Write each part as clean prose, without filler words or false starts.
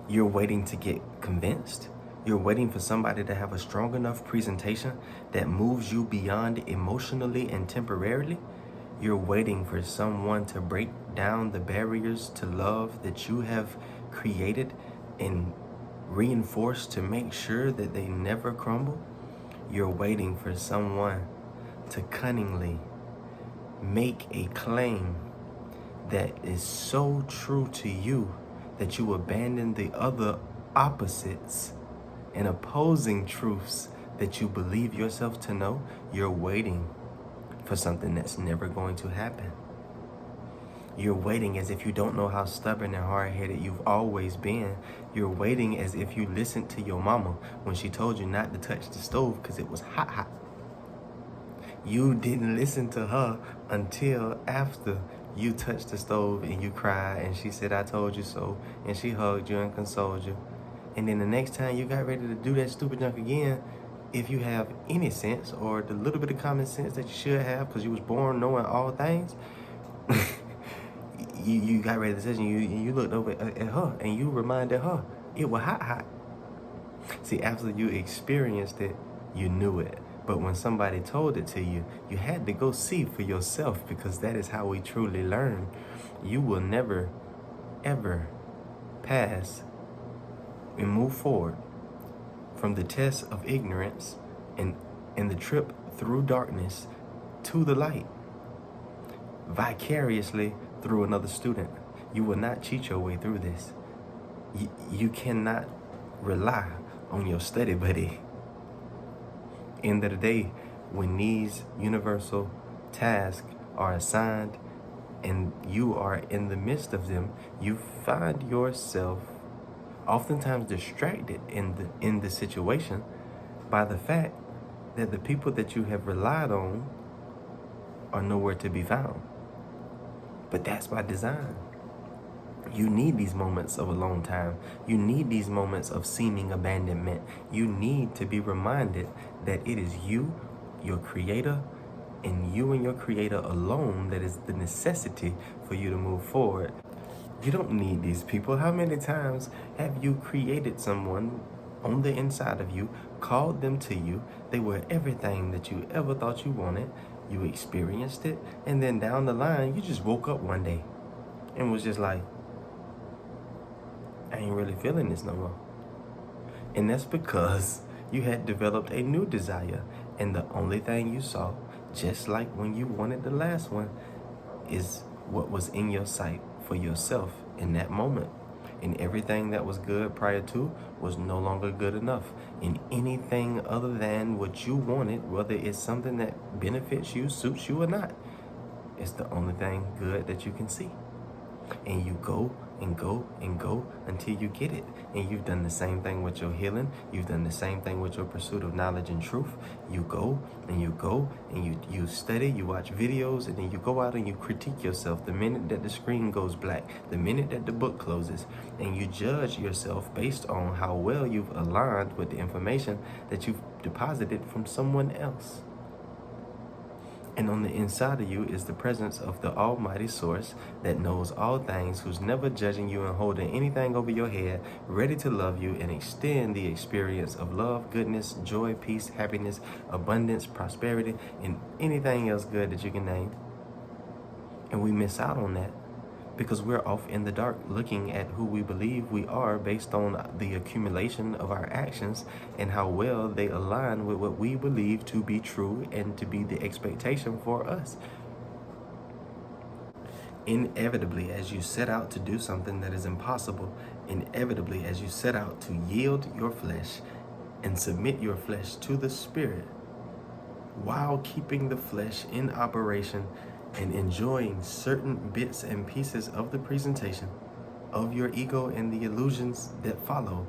You're waiting to get convinced. You're waiting for somebody to have a strong enough presentation that moves you beyond emotionally and temporarily. You're waiting for someone to break down the barriers to love that you have created and reinforced to make sure that they never crumble. You're waiting for someone to cunningly make a claim that is so true to you that you abandon the other opposites and opposing truths that you believe yourself to know. You're waiting for something that's never going to happen. You're waiting as if you don't know how stubborn and hard-headed you've always been. You're waiting as if you listened to your mama when she told you not to touch the stove because it was hot. You didn't listen to her until after you touched the stove and you cried and she said, "I told you so," and she hugged you and consoled you. And then the next time you got ready to do that stupid junk again, if you have any sense or the little bit of common sense that you should have because you was born knowing all things, you got ready to say, and you looked over at her and you reminded her it was hot. See, after you experienced it, you knew it. But when somebody told it to you, you had to go see for yourself, because that is how we truly learn. You will never, ever pass and move forward from the test of ignorance and the trip through darkness to the light vicariously through another student. You will not cheat your way through this. You cannot rely on your study buddy. End of the day, when these universal tasks are assigned and you are in the midst of them, you find yourself oftentimes distracted in the situation by the fact that the people that you have relied on are nowhere to be found. But that's by design. You need these moments of alone time. You need these moments of seeming abandonment. You need to be reminded that it is you, your creator, and your creator alone that is the necessity for you to move forward. You don't need these people. How many times have you created someone on the inside of you, called them to you, they were everything that you ever thought you wanted, you experienced it, and then down the line, you just woke up one day and was just like, I ain't really feeling this no more. And that's because you had developed a new desire, and the only thing you saw, just like when you wanted the last one, is what was in your sight for yourself in that moment. And everything that was good prior to was no longer good enough. And anything other than what you wanted, whether it's something that benefits you, suits you or not, it's the only thing good that you can see. And you go and go and go until you get it. And you've done the same thing with your healing. You've done the same thing with your pursuit of knowledge and truth. You go and you go and you study, you watch videos, and then you go out and you critique yourself the minute that the screen goes black, the minute that the book closes, and you judge yourself based on how well you've aligned with the information that you've deposited from someone else. And on the inside of you is the presence of the Almighty Source that knows all things, who's never judging you and holding anything over your head, ready to love you and extend the experience of love, goodness, joy, peace, happiness, abundance, prosperity, and anything else good that you can name. And we miss out on that because we're off in the dark looking at who we believe we are based on the accumulation of our actions and how well they align with what we believe to be true and to be the expectation for us. Inevitably, as you set out to do something that is impossible, inevitably, as you set out to yield your flesh and submit your flesh to the Spirit, while keeping the flesh in operation and enjoying certain bits and pieces of the presentation of your ego and the illusions that follow,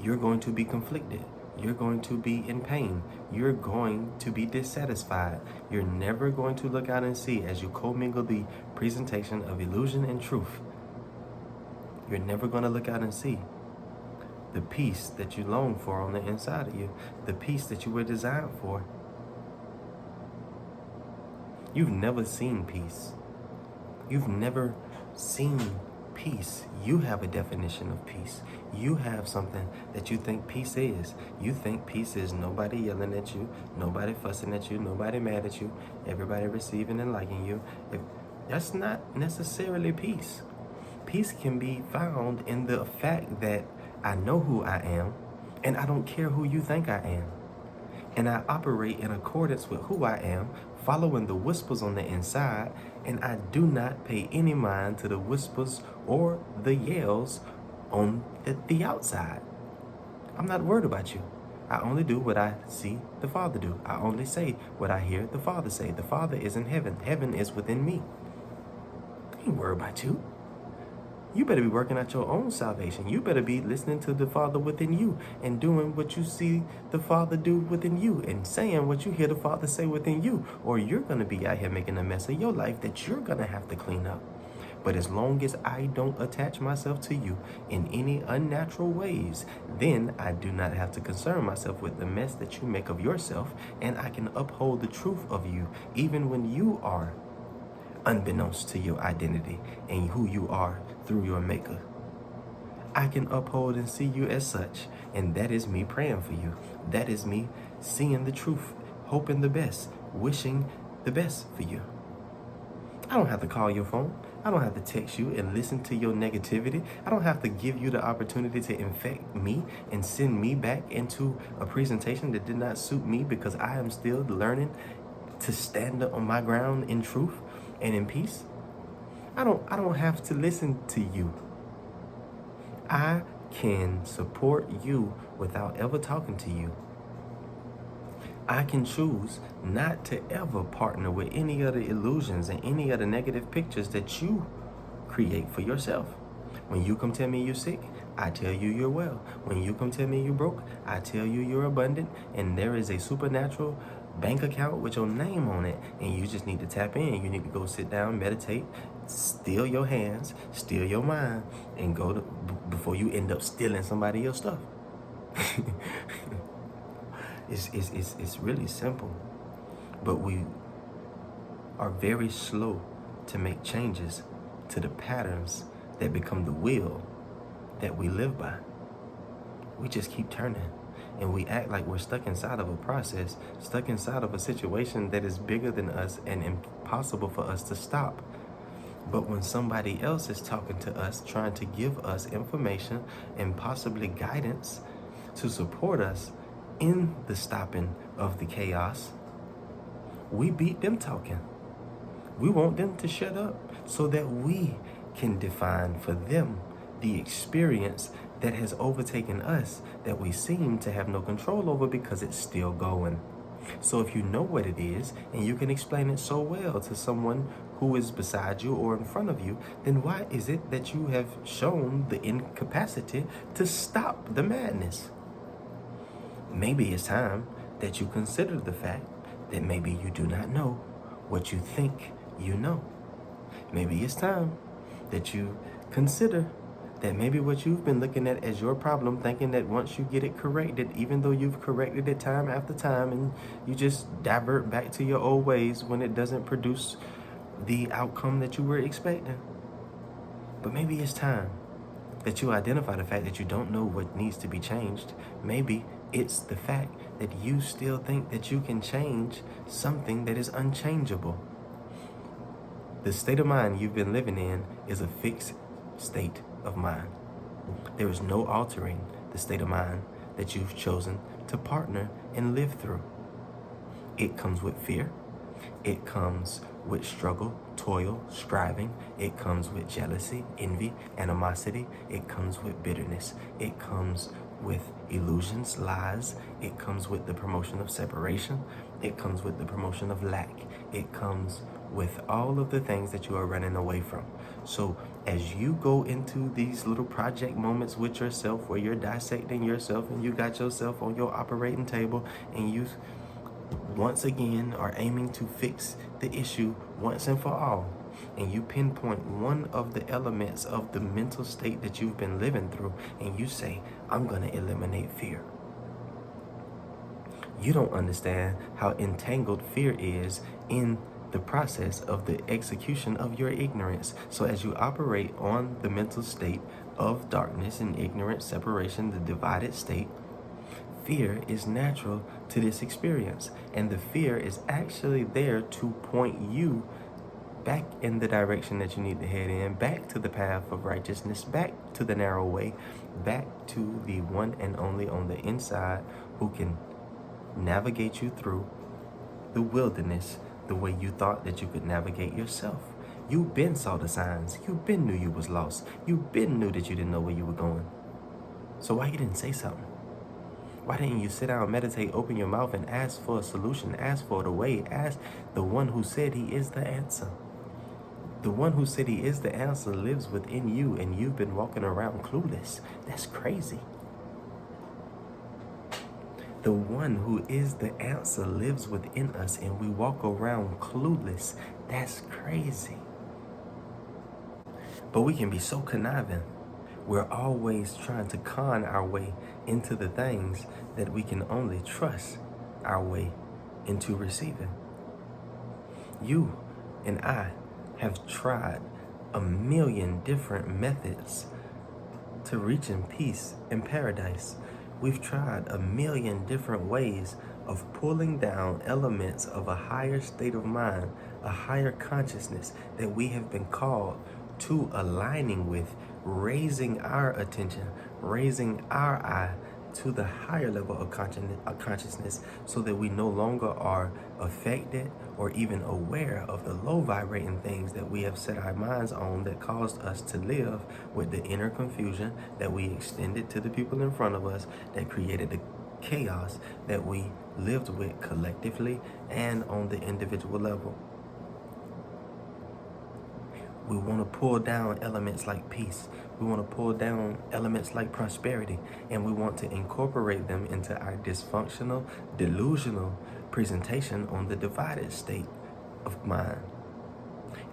you're going to be conflicted. You're going to be in pain. You're going to be dissatisfied. You're never going to look out and see, as you commingle the presentation of illusion and truth, you're never going to look out and see the peace that you long for on the inside of you, the peace that you were designed for. You've never seen peace. You've never seen peace. You have a definition of peace. You have something that you think peace is. You think peace is nobody yelling at you, nobody fussing at you, nobody mad at you, everybody receiving and liking you. That's not necessarily peace. Peace can be found in the fact that I know who I am, and I don't care who you think I am. And I operate in accordance with who I am, following the whispers on the inside, and I do not pay any mind to the whispers or the yells on the outside. I'm not worried about you. I only do what I see the Father do. I only say what I hear the Father say. The Father is in heaven. Heaven is within me. I ain't worried about you. You better be working out your own salvation. You better be listening to the Father within you and doing what you see the Father do within you and saying what you hear the Father say within you, or you're going to be out here making a mess of your life that you're going to have to clean up. But as long as I don't attach myself to you in any unnatural ways, then I do not have to concern myself with the mess that you make of yourself, and I can uphold the truth of you even when you are unbeknownst to your identity and who you are through your maker. I can uphold and see you as such, and that is me praying for you. That is me seeing the truth, hoping the best, wishing the best for you. I don't have to call your phone. I don't have to text you and listen to your negativity. I don't have to give you the opportunity to infect me and send me back into a presentation that did not suit me, because I am still learning to stand up on my ground in truth and in peace. I don't have to listen to you. I can support you without ever talking to you. I can choose not to ever partner with any other illusions and any other negative pictures that you create for yourself. When you come tell me you're sick, I tell you you're well. When you come tell me you're broke, I tell you you're abundant, and there is a supernatural bank account with your name on it, and you just need to tap in. You need to go sit down, meditate, still your hands, still your mind, and go to before you end up stealing somebody else's stuff. It's really simple, but we are very slow to make changes to the patterns that become the will that we live by. We just keep turning, and we act like we're stuck inside of a process, stuck inside of a situation that is bigger than us and impossible for us to stop. But when somebody else is talking to us, trying to give us information and possibly guidance to support us in the stopping of the chaos, we beat them talking. We want them to shut up so that we can define for them the experience that has overtaken us, that we seem to have no control over because it's still going. So if you know what it is and you can explain it so well to someone who is beside you or in front of you, then why is it that you have shown the incapacity to stop the madness? Maybe it's time that you consider the fact that maybe you do not know what you think you know. Maybe it's time that you consider that maybe what you've been looking at as your problem, thinking that once you get it corrected, even though you've corrected it time after time, and you just divert back to your old ways when it doesn't produce the outcome that you were expecting. But maybe it's time that you identify the fact that you don't know what needs to be changed. Maybe it's the fact that you still think that you can change something that is unchangeable. The state of mind you've been living in is a fixed state of mind. There is no altering the state of mind that you've chosen to partner and live through. It comes with fear. It comes with struggle, toil, striving. It comes with jealousy, envy, animosity. It comes with bitterness. It comes with illusions, lies. It comes with the promotion of separation. It comes with the promotion of lack. It comes with all of the things that you are running away from. So as you go into these little project moments with yourself where you're dissecting yourself and you got yourself on your operating table and you once again are aiming to fix the issue once and for all, and you pinpoint one of the elements of the mental state that you've been living through, and you say, I'm going to eliminate fear. You don't understand how entangled fear is in the process of the execution of your ignorance. So as you operate on the mental state of darkness and ignorance, separation, the divided state, fear is natural to this experience. And the fear is actually there to point you back in the direction that you need to head in, back to the path of righteousness, back to the narrow way, back to the one and only on the inside who can navigate you through the wilderness the way you thought that you could navigate yourself. You been saw the signs. You been knew you was lost. You been knew that you didn't know where you were going. So why you didn't say something? Why didn't you sit down, meditate, open your mouth, and ask for a solution, ask for the way, ask the one who said he is the answer? The one who said he is the answer lives within you, and you've been walking around clueless. That's crazy. The one who is the answer lives within us, and we walk around clueless. That's crazy. But we can be so conniving. We're always trying to con our way into the things that we can only trust our way into receiving. You and I have tried a million different methods to reaching peace and paradise. We've tried a million different ways of pulling down elements of a higher state of mind, a higher consciousness that we have been called to aligning with, raising our attention, raising our eye to the higher level of consciousness, so that we no longer are affected or even aware of the low vibrating things that we have set our minds on that caused us to live with the inner confusion that we extended to the people in front of us, that created the chaos that we lived with collectively and on the individual level. We want to pull down elements like peace. We want to pull down elements like prosperity, and we want to incorporate them into our dysfunctional, delusional presentation on the divided state of mind.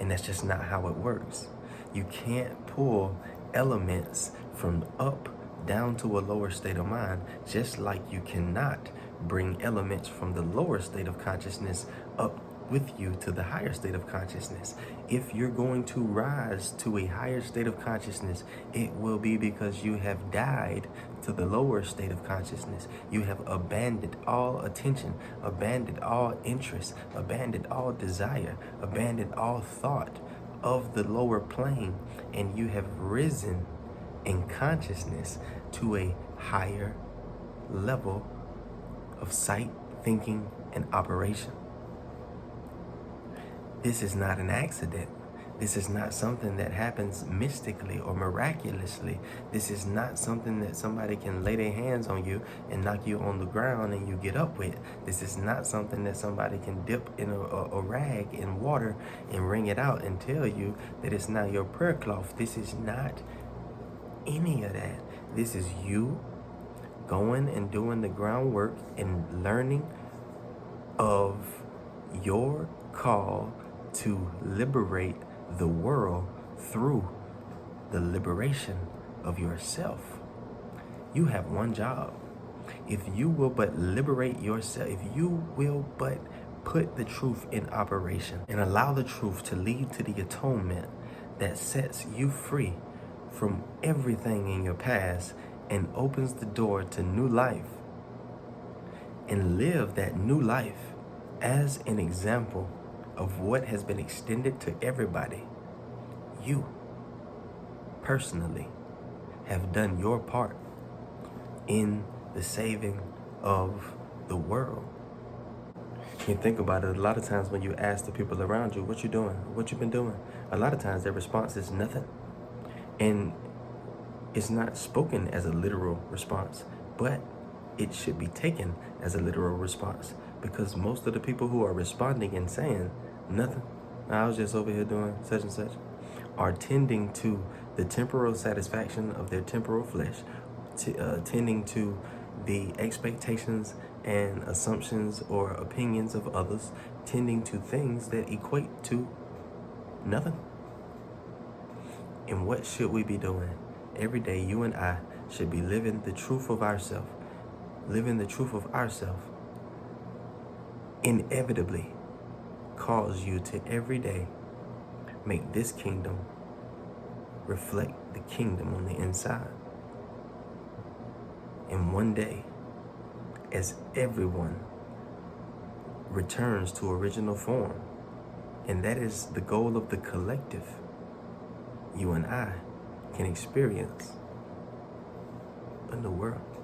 And that's just not how it works. You can't pull elements from up down to a lower state of mind, just like you cannot bring elements from the lower state of consciousness up with you to the higher state of consciousness. If you're going to rise to a higher state of consciousness, it will be because you have died to the lower state of consciousness. You have abandoned all attention, abandoned all interest, abandoned all desire, abandoned all thought of the lower plane, and you have risen in consciousness to a higher level of sight, thinking, and operation. This is not an accident. This is not something that happens mystically or miraculously. This is not something that somebody can lay their hands on you and knock you on the ground and you get up with. This is not something that somebody can dip in a rag in water and wring it out and tell you that it's not your prayer cloth. This is not any of that. This is you going and doing the groundwork and learning of your call to liberate the world through the liberation of yourself. You have one job. If you will but liberate yourself, if you will but put the truth in operation and allow the truth to lead to the atonement that sets you free from everything in your past and opens the door to new life, and live that new life as an example of what has been extended to everybody, you personally have done your part in the saving of the world. You think about it, a lot of times when you ask the people around you, what you doing, what you been doing, a lot of times their response is nothing. And it's not spoken as a literal response, but it should be taken as a literal response, because most of the people who are responding and saying nothing, I was just over here doing such and such, are tending to the temporal satisfaction of their temporal flesh, tending to the expectations and assumptions or opinions of others, tending to things that equate to nothing. And what should we be doing? Every day, you and I should be living the truth of ourselves, living the truth of ourselves, inevitably cause you to every day make this kingdom reflect the kingdom on the inside. And one day, as everyone returns to original form, and that is the goal of the collective, you and I can experience a new world.